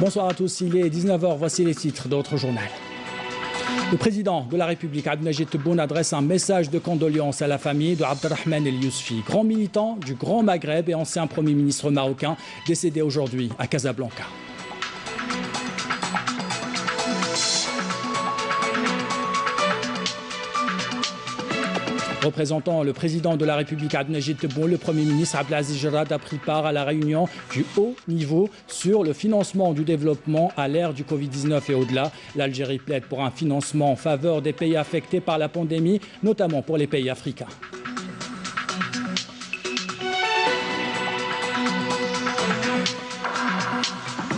Bonsoir à tous, il est 19h, voici les titres d'autres journaux. Le président de la République, Abdelmajid Tebboune, adresse un message de condoléances à la famille de Abderrahmane El Yousfi, grand militant du Grand Maghreb et ancien Premier ministre marocain, décédé aujourd'hui à Casablanca. Représentant le président de la République, Abdelmajid Tebboune, le Premier ministre Abdelaziz Jarrad a pris part à la réunion du haut niveau sur le financement du développement à l'ère du Covid-19 et au-delà. L'Algérie plaide pour un financement en faveur des pays affectés par la pandémie, notamment pour les pays africains.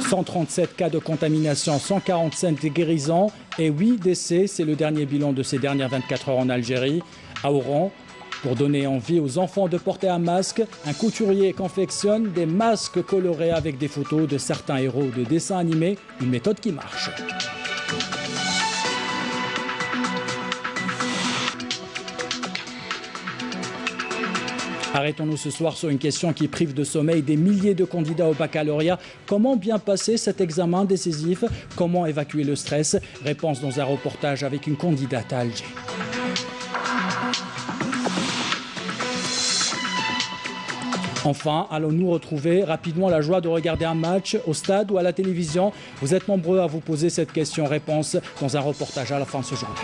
« 137 cas de contamination, 145 guérisons et 8 décès. C'est le dernier bilan de ces dernières 24 heures en Algérie. À Oran, pour donner envie aux enfants de porter un masque, un couturier confectionne des masques colorés avec des photos de certains héros de dessins animés, une méthode qui marche. Arrêtons-nous ce soir sur une question qui prive de sommeil des milliers de candidats au baccalauréat. Comment bien passer cet examen décisif? Comment évacuer le stress? Réponse dans un reportage avec une candidate à Alger. Enfin, allons-nous retrouver rapidement la joie de regarder un match au stade ou à la télévision? Vous êtes nombreux à vous poser cette question. Réponse dans un reportage à la fin de ce journal.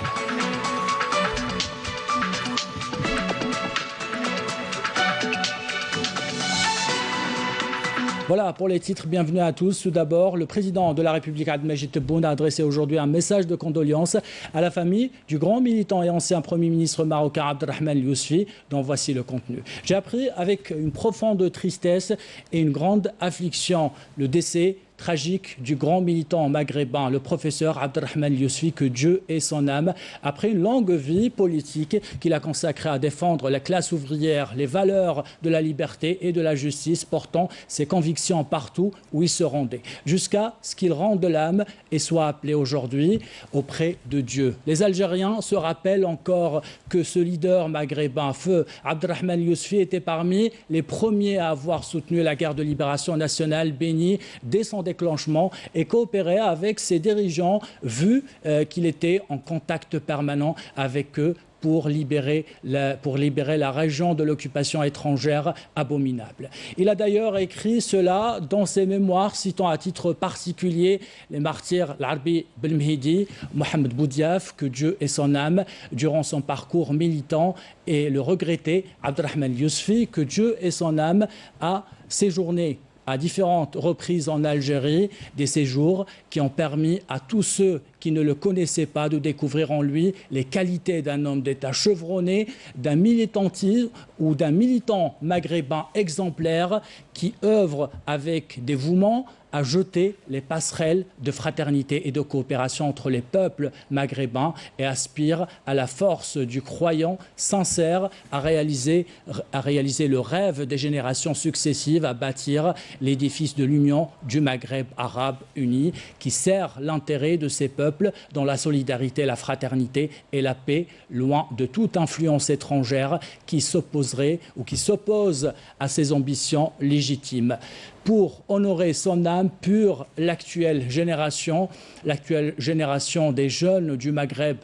Voilà pour les titres, bienvenue à tous. Tout d'abord, le président de la République, Abdelmajid Tebboune, a adressé aujourd'hui un message de condoléances à la famille du grand militant et ancien Premier ministre marocain Abderrahmane El Yousfi, dont voici le contenu. J'ai appris avec une profonde tristesse et une grande affliction le décès tragique du grand militant maghrébin, le professeur Abderrahmane El Yousfi, que Dieu ait son âme, après une longue vie politique qu'il a consacrée à défendre la classe ouvrière, les valeurs de la liberté et de la justice, portant ses convictions partout où il se rendait, jusqu'à ce qu'il rende l'âme et soit appelé aujourd'hui auprès de Dieu. Les Algériens se rappellent encore que ce leader maghrébin, feu Abderrahmane El Yousfi, était parmi les premiers à avoir soutenu la guerre de libération nationale bénie dès son déclenchement et coopérer avec ses dirigeants, vu qu'il était en contact permanent avec eux pour libérer la région de l'occupation étrangère abominable. Il a d'ailleurs écrit cela dans ses mémoires, citant à titre particulier les martyrs Larbi Belmhidi, Mohamed Boudiaf, que Dieu ait son âme, durant son parcours militant, et le regretté Abderrahmane El Yousfi, que Dieu ait son âme, a séjourné à différentes reprises en Algérie, des séjours qui ont permis à tous ceux qui ne le connaissaient pas de découvrir en lui les qualités d'un homme d'État chevronné, d'un militantisme ou d'un militant maghrébin exemplaire qui œuvre avec dévouement à jeter les passerelles de fraternité et de coopération entre les peuples maghrébins et aspire à la force du croyant sincère à réaliser le rêve des générations successives, à bâtir l'édifice de l'union du Maghreb arabe uni qui sert l'intérêt de ces peuples dans la solidarité, la fraternité et la paix, loin de toute influence étrangère qui s'opposerait ou qui s'oppose à ses ambitions légitimes. Pour honorer son âme pure, l'actuelle génération des jeunes du Maghreb,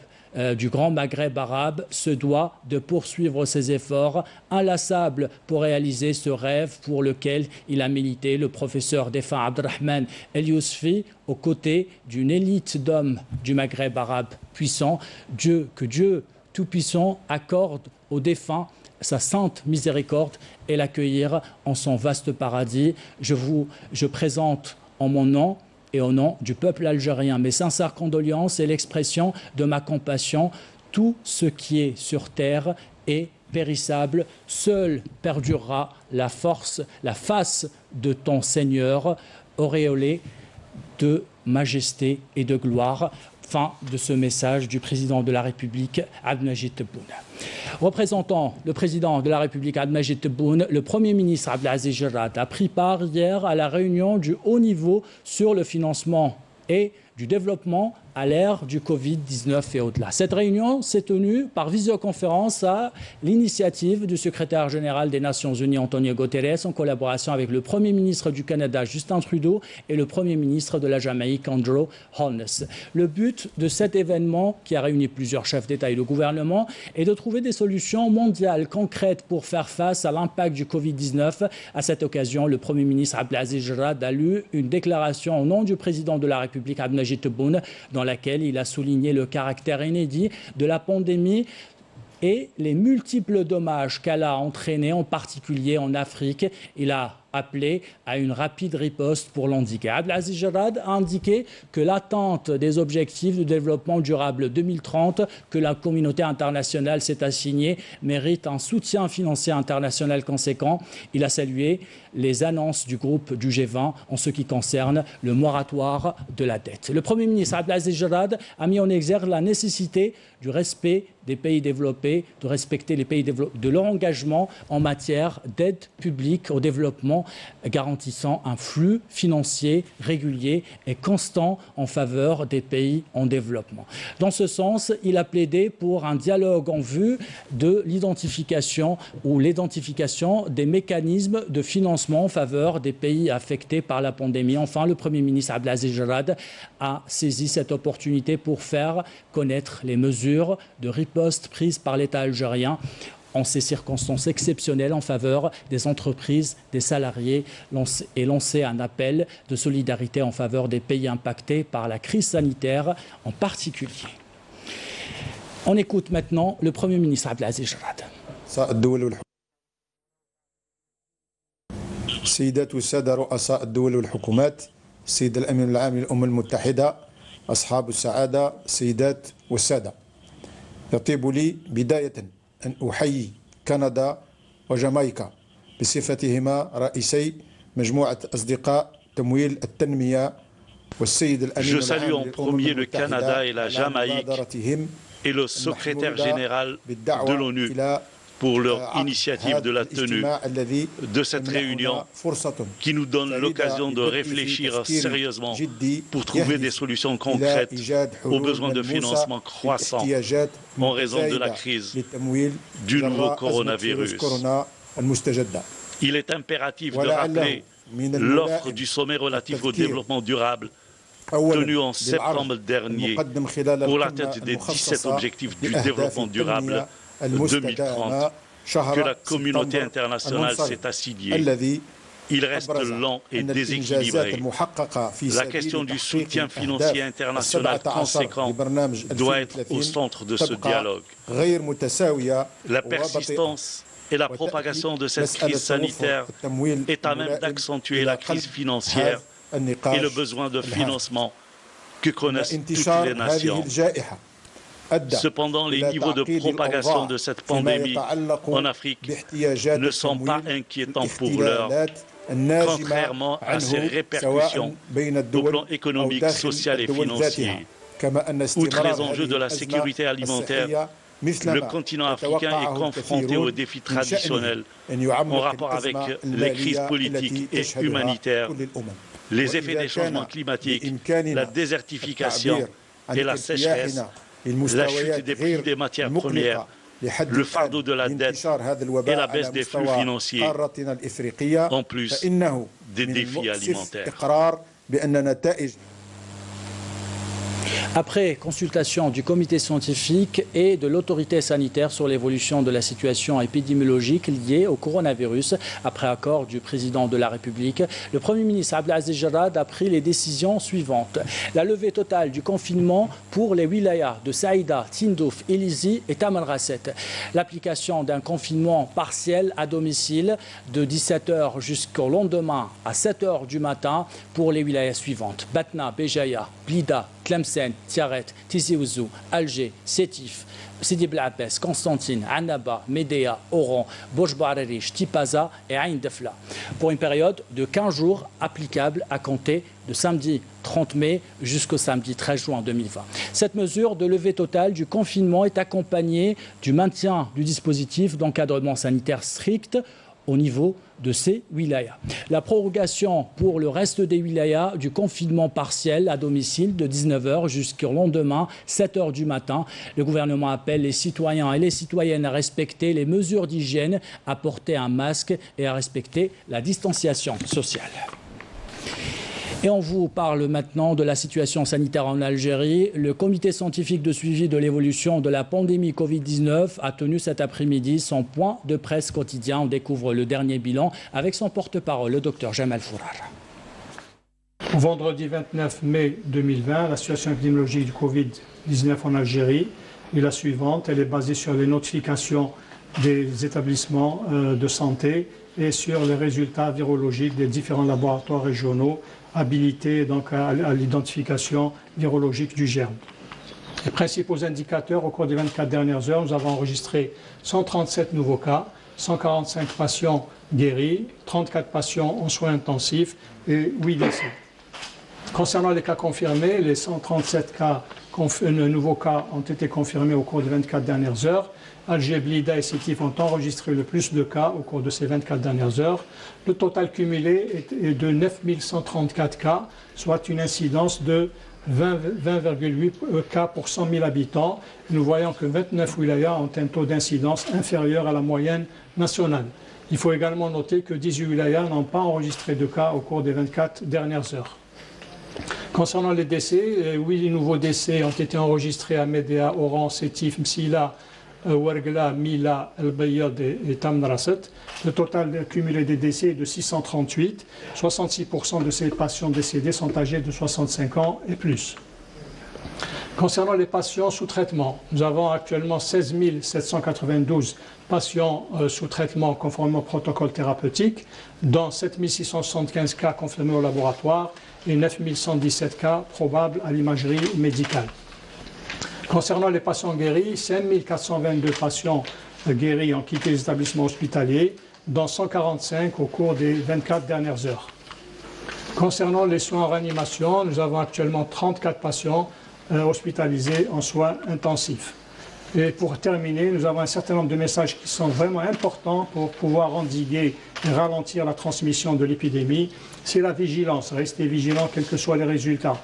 du Grand Maghreb arabe, se doit de poursuivre ses efforts inlassables pour réaliser ce rêve pour lequel il a milité, le professeur défunt Abderrahmane El Yousfi, aux côtés d'une élite d'hommes du Maghreb arabe puissant. Que Dieu Tout-Puissant accorde aux défunts sa sainte miséricorde et l'accueillir en son vaste paradis. Je présente en mon nom et au nom du peuple algérien mes sincères condoléances et l'expression de ma compassion. Tout ce qui est sur terre est périssable, seule perdurera la face de ton Seigneur, auréolé de majesté et de gloire. Fin de ce message du président de la République, Abdelmajid Tebboune. Représentant le président de la République, Abdelmajid Tebboune, le Premier ministre Abdelaziz Jarrad a pris part hier à la réunion du haut niveau sur le financement et du développement à l'ère du Covid-19 et au-delà. Cette réunion s'est tenue par visioconférence à l'initiative du secrétaire général des Nations Unies, Antonio Guterres, en collaboration avec le Premier ministre du Canada, Justin Trudeau, et le Premier ministre de la Jamaïque, Andrew Holness. Le but de cet événement, qui a réuni plusieurs chefs d'État et de gouvernement, est de trouver des solutions mondiales concrètes pour faire face à l'impact du Covid-19. À cette occasion, le Premier ministre Abdelaziz Jarrad a lu une déclaration au nom du président de la République, Abdelmajid Tebboune, dans laquelle il a souligné le caractère inédit de la pandémie et les multiples dommages qu'elle a entraînés, en particulier en Afrique. Il a appelé à une rapide riposte pour l'handicap. Abdelaziz Jarrad a indiqué que l'atteinte des objectifs de développement durable 2030 que la communauté internationale s'est assignée mérite un soutien financier international conséquent. Il a salué les annonces du groupe du G20 en ce qui concerne le moratoire de la dette. Le Premier ministre Abdelaziz Jarrad a mis en exergue la nécessité du respect des pays développés, de respecter les pays développés, de leur engagement en matière d'aide publique au développement, garantissant un flux financier régulier et constant en faveur des pays en développement. Dans ce sens, il a plaidé pour un dialogue en vue de l'identification des mécanismes de financement en faveur des pays affectés par la pandémie. Enfin, le Premier ministre Abdelaziz Jarrad a saisi cette opportunité pour faire connaître les mesures de riposte prises par l'État algérien en ces circonstances exceptionnelles en faveur des entreprises, des salariés, et lancer un appel de solidarité en faveur des pays impactés par la crise sanitaire en particulier. On écoute maintenant le Premier ministre Abdelaziz Jarrad. السيدات والسادة رؤساء الدول والحكومات، السيد الأمين العام للأمم المتحدة، أصحاب السعادة، السيدات والسادة، يطيب لي بداية أن أحيي كندا وجامايكا بصفتهما رئيسي مجموعة أصدقاء تمويل التنمية والسيد الأمين العام للأمم المتحدة بمبادرتهم et le secrétaire général de l'ONU pour leur initiative de la tenue de cette réunion qui nous donne l'occasion de réfléchir sérieusement pour trouver des solutions concrètes aux besoins de financement croissants en raison de la crise du nouveau coronavirus. Il est impératif de rappeler l'offre du sommet relatif au développement durable tenu en septembre dernier pour l'atteinte des 17 objectifs du développement durable 2030 que la communauté internationale s'est assignée. Il reste lent et déséquilibré. La question du soutien financier international conséquent doit être au centre de ce dialogue. La persistance et la propagation de cette crise sanitaire est à même d'accentuer la crise financière et le besoin de financement que connaissent toutes les nations. Cependant, les niveaux de propagation de cette pandémie en Afrique ne sont pas inquiétants pour l'heure, contrairement à ses répercussions au plan économique, social et financier. Outre les enjeux de la sécurité alimentaire, le continent africain est confronté aux défis traditionnels en rapport avec les crises politiques et humanitaires, les effets des changements climatiques, la désertification et la sécheresse, la chute des prix des matières premières, le fardeau de la dette et la baisse des flux financiers, en plus des défis alimentaires. Après consultation du comité scientifique et de l'autorité sanitaire sur l'évolution de la situation épidémiologique liée au coronavirus, après accord du président de la République, le Premier ministre Abdelaziz Jarrad a pris les décisions suivantes. La levée totale du confinement pour les wilayas de Saïda, Tindouf, Elizi et Tamanrasset. L'application d'un confinement partiel à domicile de 17h jusqu'au lendemain à 7h du matin pour les wilayas suivantes. Batna, Béjaïa, Blida, Tlemcen, Tiaret, Tizi Ouzou, Alger, Sétif, Sidi Blabès, Constantine, Annaba, Médéa, Oran, Bouch-Bararich, Tipaza et Ain Defla, pour une période de 15 jours applicable à compter de samedi 30 mai jusqu'au samedi 13 juin 2020. Cette mesure de levée totale du confinement est accompagnée du maintien du dispositif d'encadrement sanitaire strict au niveau de ces wilayas. La prorogation pour le reste des wilayas du confinement partiel à domicile de 19h jusqu'au lendemain, 7h du matin. Le gouvernement appelle les citoyens et les citoyennes à respecter les mesures d'hygiène, à porter un masque et à respecter la distanciation sociale. Et on vous parle maintenant de la situation sanitaire en Algérie. Le comité scientifique de suivi de l'évolution de la pandémie Covid-19 a tenu cet après-midi son point de presse quotidien. On découvre le dernier bilan avec son porte-parole, le docteur Jamal Fourar. Vendredi 29 mai 2020, la situation épidémiologique du Covid-19 en Algérie est la suivante. Elle est basée sur les notifications des établissements de santé et sur les résultats virologiques des différents laboratoires régionaux habilités donc à l'identification virologique du germe. Les principaux indicateurs au cours des 24 dernières heures, nous avons enregistré 137 nouveaux cas, 145 patients guéris, 34 patients en soins intensifs et 8 décès. Concernant les cas confirmés, les 137 nouveaux cas ont été confirmés au cours des 24 dernières heures. Alger, Blida et Sétif ont enregistré le plus de cas au cours de ces 24 dernières heures. Le total cumulé est de 9134 cas, soit une incidence de 20,8 cas pour 100 000 habitants. Nous voyons que 29 wilayas ont un taux d'incidence inférieur à la moyenne nationale. Il faut également noter que 18 wilayas n'ont pas enregistré de cas au cours des 24 dernières heures. Concernant les décès, 8 nouveaux décès ont été enregistrés à Médéa, Oran, Sétif, Msila, Ouargla, Mila, El Bayad et Tamnaraset. Le total cumulé des décès est de 638. 66% de ces patients décédés sont âgés de 65 ans et plus. Concernant les patients sous traitement, nous avons actuellement 16 792 patients sous traitement conformément au protocole thérapeutique, dont 7 675 cas confirmés au laboratoire et 9 117 cas probables à l'imagerie médicale. Concernant les patients guéris, 5 422 patients guéris ont quitté les établissements hospitaliers, dont 145 au cours des 24 dernières heures. Concernant les soins en réanimation, nous avons actuellement 34 patients hospitalisés en soins intensifs. Et pour terminer, nous avons un certain nombre de messages qui sont vraiment importants pour pouvoir endiguer et ralentir la transmission de l'épidémie. C'est la vigilance, rester vigilant quels que soient les résultats.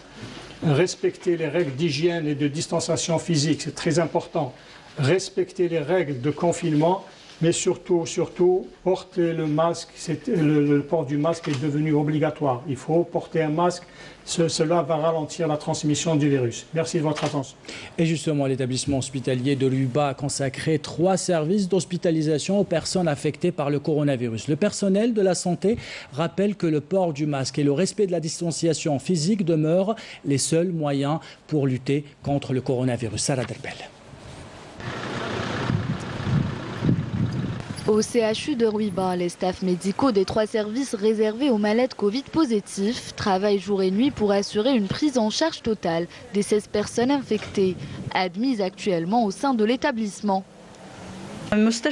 Respecter les règles d'hygiène et de distanciation physique, c'est très important. Respecter les règles de confinement, mais surtout, porter le masque. Le port du masque est devenu obligatoire. Il faut porter un masque. Cela va ralentir la transmission du virus. Merci de votre attention. Et justement, l'établissement hospitalier de l'UBA a consacré 3 services d'hospitalisation aux personnes affectées par le coronavirus. Le personnel de la santé rappelle que le port du masque et le respect de la distanciation physique demeurent les seuls moyens pour lutter contre le coronavirus. Sarah Derbel. Au CHU de Rouiba, les staffs médicaux des 3 services réservés aux malades Covid positifs travaillent jour et nuit pour assurer une prise en charge totale des 16 personnes infectées, admises actuellement au sein de l'établissement. Nous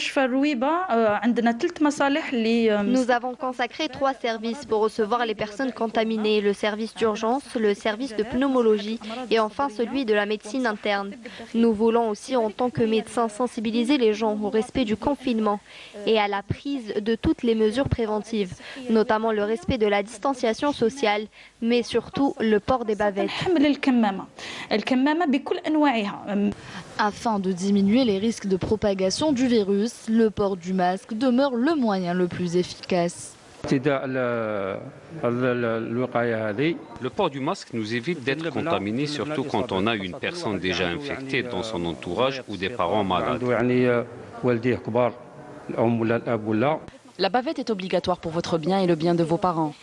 avons consacré 3 services pour recevoir les personnes contaminées, le service d'urgence, le service de pneumologie et enfin celui de la médecine interne. Nous voulons aussi en tant que médecins sensibiliser les gens au respect du confinement et à la prise de toutes les mesures préventives, notamment le respect de la distanciation sociale, mais surtout le port des bavettes. Afin de diminuer les risques de propagation du virus, le port du masque demeure le moyen le plus efficace. Le port du masque nous évite d'être contaminés, surtout quand on a une personne déjà infectée dans son entourage ou des parents malades. La bavette est obligatoire pour votre bien et le bien de vos parents.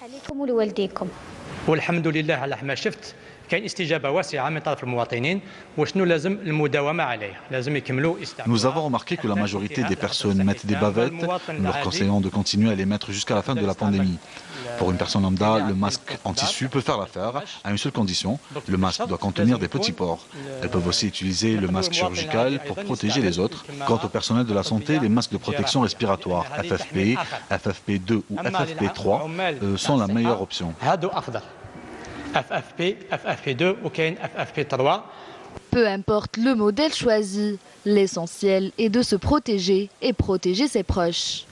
Nous avons remarqué que la majorité des personnes mettent des bavettes. Nous leur conseillons de continuer à les mettre jusqu'à la fin de la pandémie. Pour une personne lambda, le masque en tissu peut faire l'affaire à une seule condition. Le masque doit contenir des petits pores. Elles peuvent aussi utiliser le masque chirurgical pour protéger les autres. Quant au personnel de la santé, les masques de protection respiratoire FFP, FFP2 ou FFP3 sont la meilleure option. FFP2 ou FFP3. Peu importe le modèle choisi, l'essentiel est de se protéger et protéger ses proches.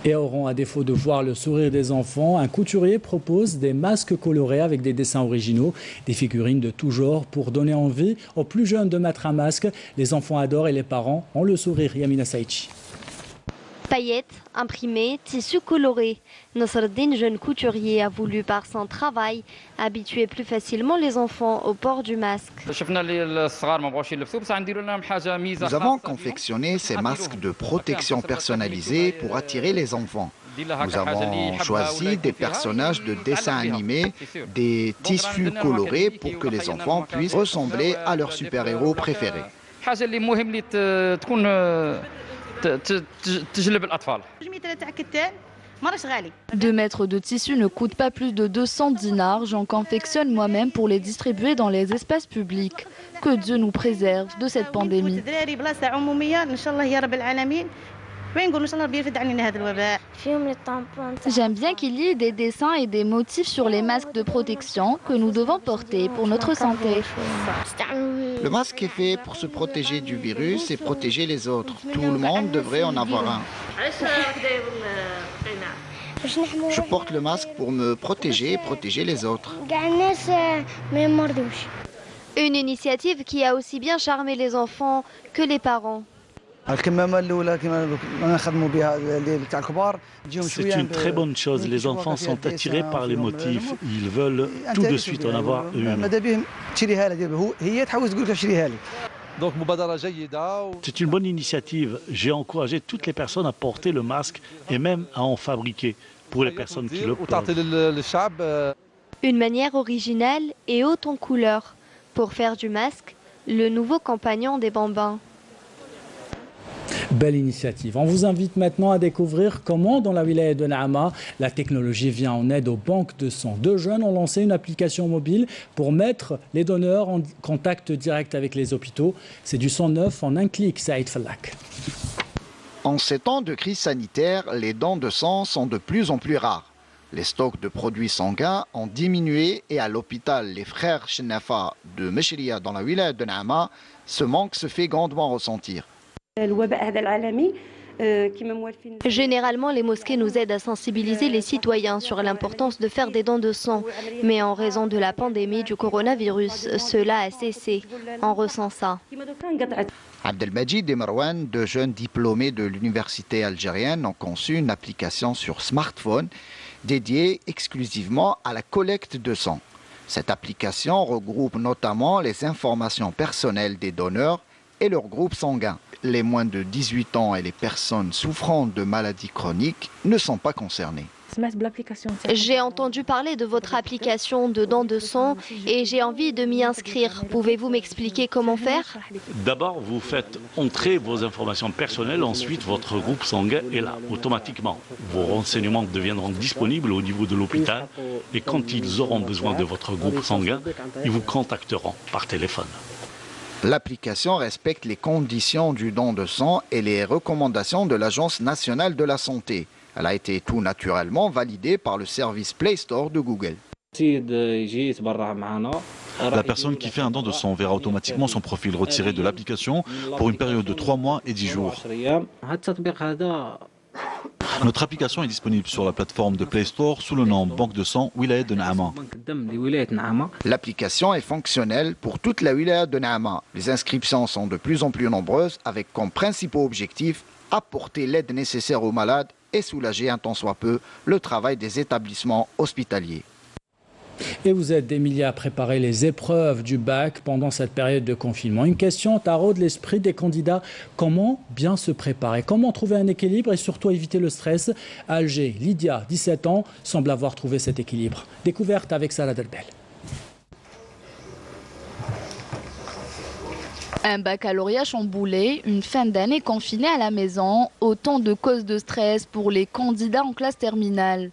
Et à Oran, à défaut de voir le sourire des enfants, un couturier propose des masques colorés avec des dessins originaux, des figurines de tout genre pour donner envie aux plus jeunes de mettre un masque. Les enfants adorent et les parents ont le sourire. Yamina Saïchi. Paillettes, imprimés, tissus colorés. Nasreddin, jeune couturier, a voulu par son travail habituer plus facilement les enfants au port du masque. Nous avons confectionné ces masques de protection personnalisés pour attirer les enfants. Nous avons choisi des personnages de dessins animés, des tissus colorés pour que les enfants puissent ressembler à leurs super-héros préférés. 2 mètres de tissu ne coûtent pas plus de 200 dinars. J'en confectionne moi-même pour les distribuer dans les espaces publics. Que Dieu nous préserve de cette pandémie. J'aime bien qu'il y ait des dessins et des motifs sur les masques de protection que nous devons porter pour notre santé. Le masque est fait pour se protéger du virus et protéger les autres. Tout le monde devrait en avoir un. Je porte le masque pour me protéger et protéger les autres. Une initiative qui a aussi bien charmé les enfants que les parents. C'est une très bonne chose. Les enfants sont attirés par les motifs. Ils veulent tout de suite en avoir une. C'est une bonne initiative. J'ai encouragé toutes les personnes à porter le masque et même à en fabriquer pour les personnes qui le portent. Une manière originale et haute en couleurs pour faire du masque le nouveau compagnon des bambins. Belle initiative. On vous invite maintenant à découvrir comment, dans la wilaya de Naama, la technologie vient en aide aux banques de sang. 2 jeunes ont lancé une application mobile pour mettre les donneurs en contact direct avec les hôpitaux. C'est du sang neuf en un clic, Saïd Fallak. En ces temps de crise sanitaire, les dons de sang sont de plus en plus rares. Les stocks de produits sanguins ont diminué et à l'hôpital Les Frères Chenafa de Meshria dans la wilaya de Naama, ce manque se fait grandement ressentir. Généralement, les mosquées nous aident à sensibiliser les citoyens sur l'importance de faire des dons de sang. Mais en raison de la pandémie du coronavirus, cela a cessé. On ressent ça. Abdelmajid et Marwan, 2 jeunes diplômés de l'université algérienne, ont conçu une application sur smartphone dédiée exclusivement à la collecte de sang. Cette application regroupe notamment les informations personnelles des donneurs et leur groupe sanguin. Les moins de 18 ans et les personnes souffrant de maladies chroniques ne sont pas concernées. J'ai entendu parler de votre application de dons de sang et j'ai envie de m'y inscrire. Pouvez-vous m'expliquer comment faire? D'abord, vous faites entrer vos informations personnelles, ensuite votre groupe sanguin est là, automatiquement. Vos renseignements deviendront disponibles au niveau de l'hôpital et quand ils auront besoin de votre groupe sanguin, ils vous contacteront par téléphone. L'application respecte les conditions du don de sang et les recommandations de l'Agence nationale de la santé. Elle a été tout naturellement validée par le service Play Store de Google. La personne qui fait un don de sang verra automatiquement son profil retiré de l'application pour une période de 3 mois et 10 jours. Notre application est disponible sur la plateforme de Play Store sous le nom Banque de sang Wilaya de Naama. L'application est fonctionnelle pour toute la wilaya de Naama. Les inscriptions sont de plus en plus nombreuses avec comme principaux objectifs apporter l'aide nécessaire aux malades et soulager un tant soit peu le travail des établissements hospitaliers. Et vous êtes des milliers à préparer les épreuves du bac pendant cette période de confinement. Une question taraude l'esprit des candidats. Comment bien se préparer? Comment trouver un équilibre et surtout éviter le stress? À Alger, Lydia, 17 ans, semble avoir trouvé cet équilibre. Découverte avec Salah Delbel. Un baccalauréat chamboulé, une fin d'année confinée à la maison, autant de causes de stress pour les candidats en classe terminale.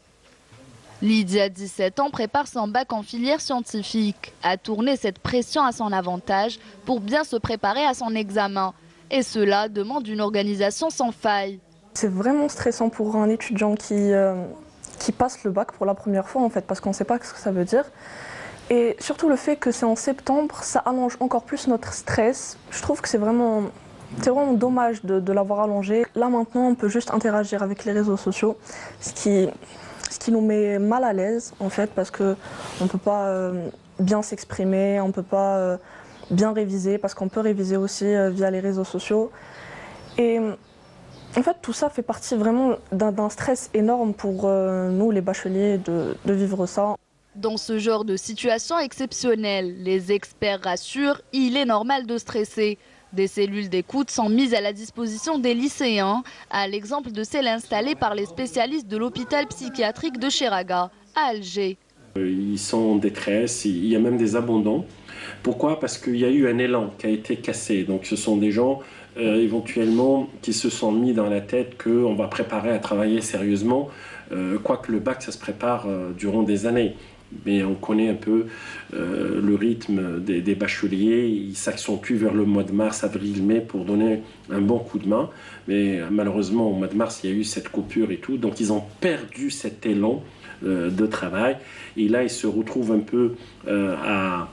Lydia, 17 ans, prépare son bac en filière scientifique, a tourné cette pression à son avantage pour bien se préparer à son examen. Et cela demande une organisation sans faille. C'est vraiment stressant pour un étudiant qui passe le bac pour la première fois en fait, parce qu'on ne sait pas ce que ça veut dire. Et surtout le fait que c'est en septembre, ça allonge encore plus notre stress. Je trouve que c'est vraiment c'est vraiment dommage de l'avoir allongé. Là maintenant, on peut juste interagir avec les réseaux sociaux, ce qui nous met mal à l'aise en fait, parce qu'on ne peut pas bien s'exprimer, on ne peut pas bien réviser, parce qu'on peut réviser aussi via les réseaux sociaux. Et en fait, tout ça fait partie vraiment d'un stress énorme pour nous, les bacheliers, de vivre ça. Dans ce genre de situation exceptionnelle, les experts rassurent, il est normal de stresser. Des cellules d'écoute sont mises à la disposition des lycéens, à l'exemple de celles installées par les spécialistes de l'hôpital psychiatrique de Cheraga, à Alger. Ils sont en détresse, il y a même des abandons. Pourquoi? Parce qu'il y a eu un élan qui a été cassé. Donc ce sont des gens éventuellement qui se sont mis dans la tête qu'on va préparer à travailler sérieusement, quoique le bac ça se prépare durant des années. Mais on connaît un peu le rythme des bacheliers, il s'accentue vers le mois de mars, avril, mai pour donner un bon coup de main. Mais malheureusement au mois de mars il y a eu cette coupure et tout, donc ils ont perdu cet élan de travail. Et là ils se retrouvent un peu à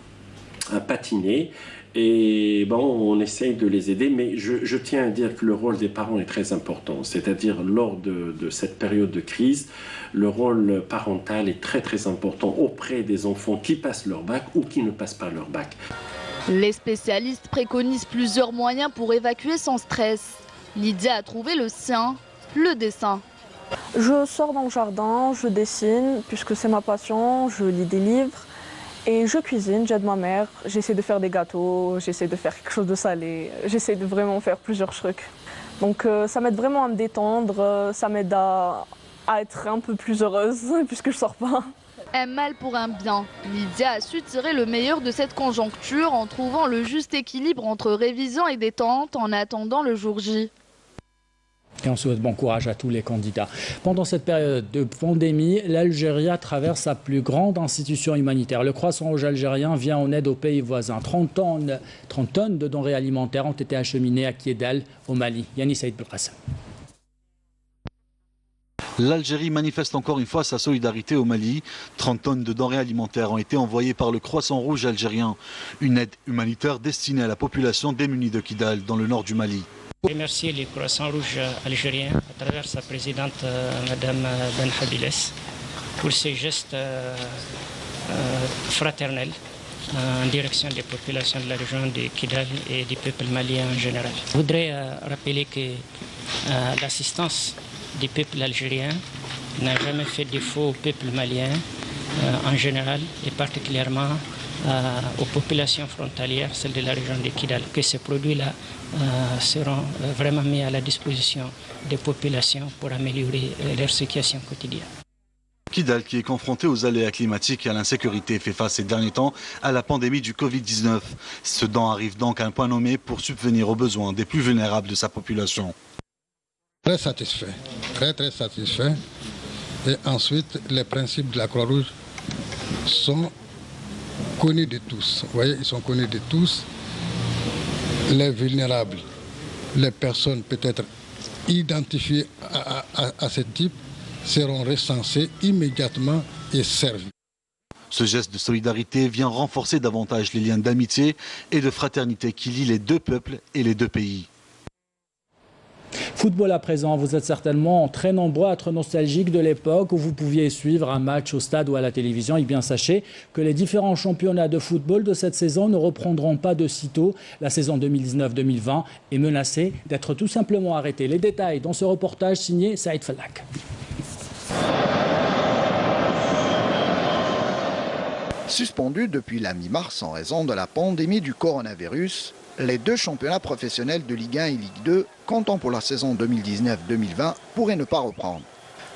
patiner. Et bon, on essaye de les aider, mais je tiens à dire que le rôle des parents est très important. C'est-à-dire, lors de cette période de crise, le rôle parental est très très important auprès des enfants qui passent leur bac ou qui ne passent pas leur bac. Les spécialistes préconisent plusieurs moyens pour évacuer son stress. Lydia a trouvé le sien, le dessin. Je sors dans le jardin, je dessine, puisque c'est ma passion, je lis des livres. Et je cuisine, j'aide ma mère, j'essaie de faire des gâteaux, j'essaie de faire quelque chose de salé, j'essaie de vraiment faire plusieurs trucs. Donc ça m'aide vraiment à me détendre, ça m'aide à être un peu plus heureuse puisque je sors pas. Un mal pour un bien. Lydia a su tirer le meilleur de cette conjoncture en trouvant le juste équilibre entre révision et détente en attendant le jour J. Et on souhaite bon courage à tous les candidats. Pendant cette période de pandémie, l'Algérie traverse sa plus grande institution humanitaire. Le Croissant Rouge algérien vient en aide aux pays voisins. 30 tonnes de denrées alimentaires ont été acheminées à Kidal, au Mali. Yannis Saïd Belkacem. L'Algérie manifeste encore une fois sa solidarité au Mali. 30 tonnes de denrées alimentaires ont été envoyées par le Croissant Rouge algérien. Une aide humanitaire destinée à la population démunie de Kidal, dans le nord du Mali. Remercier le Croissant Rouge algérien à travers sa présidente Madame Ben Habiles pour ces gestes fraternels en direction des populations de la région de Kidal et du peuple malien en général. Je voudrais rappeler que l'assistance du peuple algérien n'a jamais fait défaut au peuple malien en général et particulièrement aux populations frontalières, celles de la région de Kidal, que ces produits-là seront vraiment mis à la disposition des populations pour améliorer leur situation quotidienne. Kidal, qui est confronté aux aléas climatiques et à l'insécurité, fait face ces derniers temps à la pandémie du Covid-19. Sedan arrive donc à un point nommé pour subvenir aux besoins des plus vulnérables de sa population. Très satisfait, très satisfait. Et ensuite, les principes de la Croix-Rouge sont connus de tous. Vous voyez, ils sont connus de tous. Les vulnérables, les personnes peut-être identifiées à ce type seront recensées immédiatement et servies. Ce geste de solidarité vient renforcer davantage les liens d'amitié et de fraternité qui lient les deux peuples et les deux pays. Football à présent, vous êtes certainement très nombreux à être nostalgiques de l'époque où vous pouviez suivre un match au stade ou à la télévision. Et bien sachez que les différents championnats de football de cette saison ne reprendront pas de sitôt. La saison 2019-2020 est menacée d'être tout simplement arrêtée. Les détails dans ce reportage signé Saïd Fellak. Suspendus depuis la mi-mars en raison de la pandémie du coronavirus, les deux championnats professionnels de Ligue 1 et Ligue 2, comptant pour la saison 2019-2020, pourraient ne pas reprendre.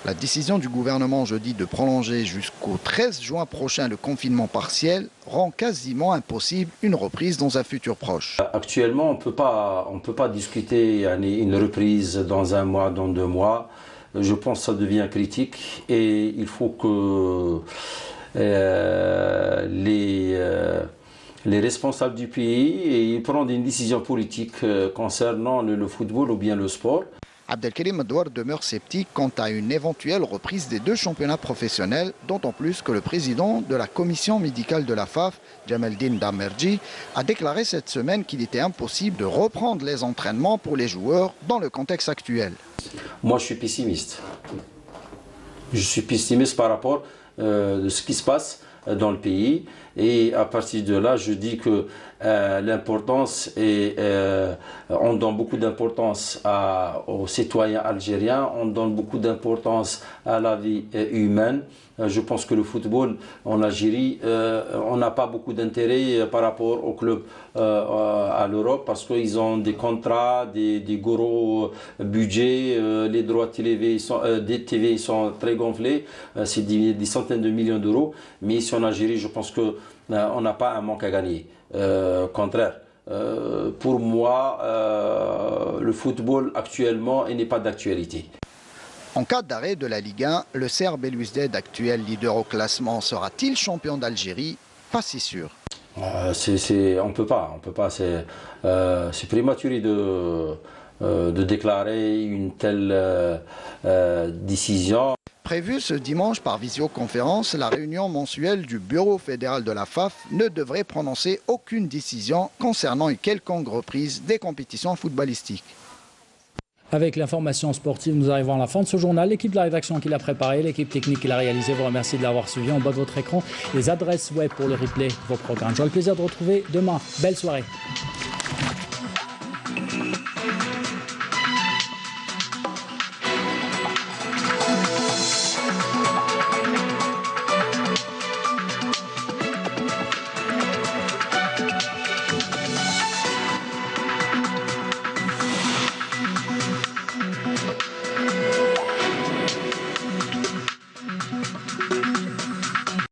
La décision du gouvernement jeudi de prolonger jusqu'au 13 juin prochain le confinement partiel rend quasiment impossible une reprise dans un futur proche. Actuellement, on peut pas discuter une reprise dans un mois, dans 2 mois. Je pense que ça devient critique et il faut que les responsables du pays prennent une décision politique concernant le football ou bien le sport. Abdelkarim Adouar demeure sceptique quant à une éventuelle reprise des 2 championnats professionnels, d'autant plus que le président de la commission médicale de la FAF, Jamaldine Damerji, a déclaré cette semaine qu'il était impossible de reprendre les entraînements pour les joueurs dans le contexte actuel. Moi, je suis pessimiste. Je suis pessimiste par rapport à ce qui se passe dans le pays. Et à partir de là, je dis que l'importance est, on donne beaucoup d'importance aux citoyens algériens, on donne beaucoup d'importance à la vie humaine. Je pense que le football en Algérie, on n'a pas beaucoup d'intérêt par rapport au club à l'Europe parce qu'ils ont des contrats, des gros budgets, les droits des TV sont très gonflés, c'est des centaines de millions d'euros. Mais ici en Algérie, je pense qu'on n'a pas un manque à gagner. Contraire. Pour moi, le football actuellement n'est pas d'actualité. En cas d'arrêt de la Ligue 1, le Serbe Belouizdad, actuel leader au classement, sera-t-il champion d'Algérie? Pas si sûr. On peut pas. C'est prématuré de déclarer une telle décision. Prévue ce dimanche par visioconférence, la réunion mensuelle du Bureau fédéral de la FAF ne devrait prononcer aucune décision concernant une quelconque reprise des compétitions footballistiques. Avec l'information sportive, nous arrivons à la fin de ce journal. L'équipe de la rédaction qui l'a préparé, l'équipe technique qui l'a réalisé, vous remercie de l'avoir suivi. En bas de votre écran, les adresses web pour le replay de vos programmes. J'aurai le plaisir de vous retrouver demain. Belle soirée.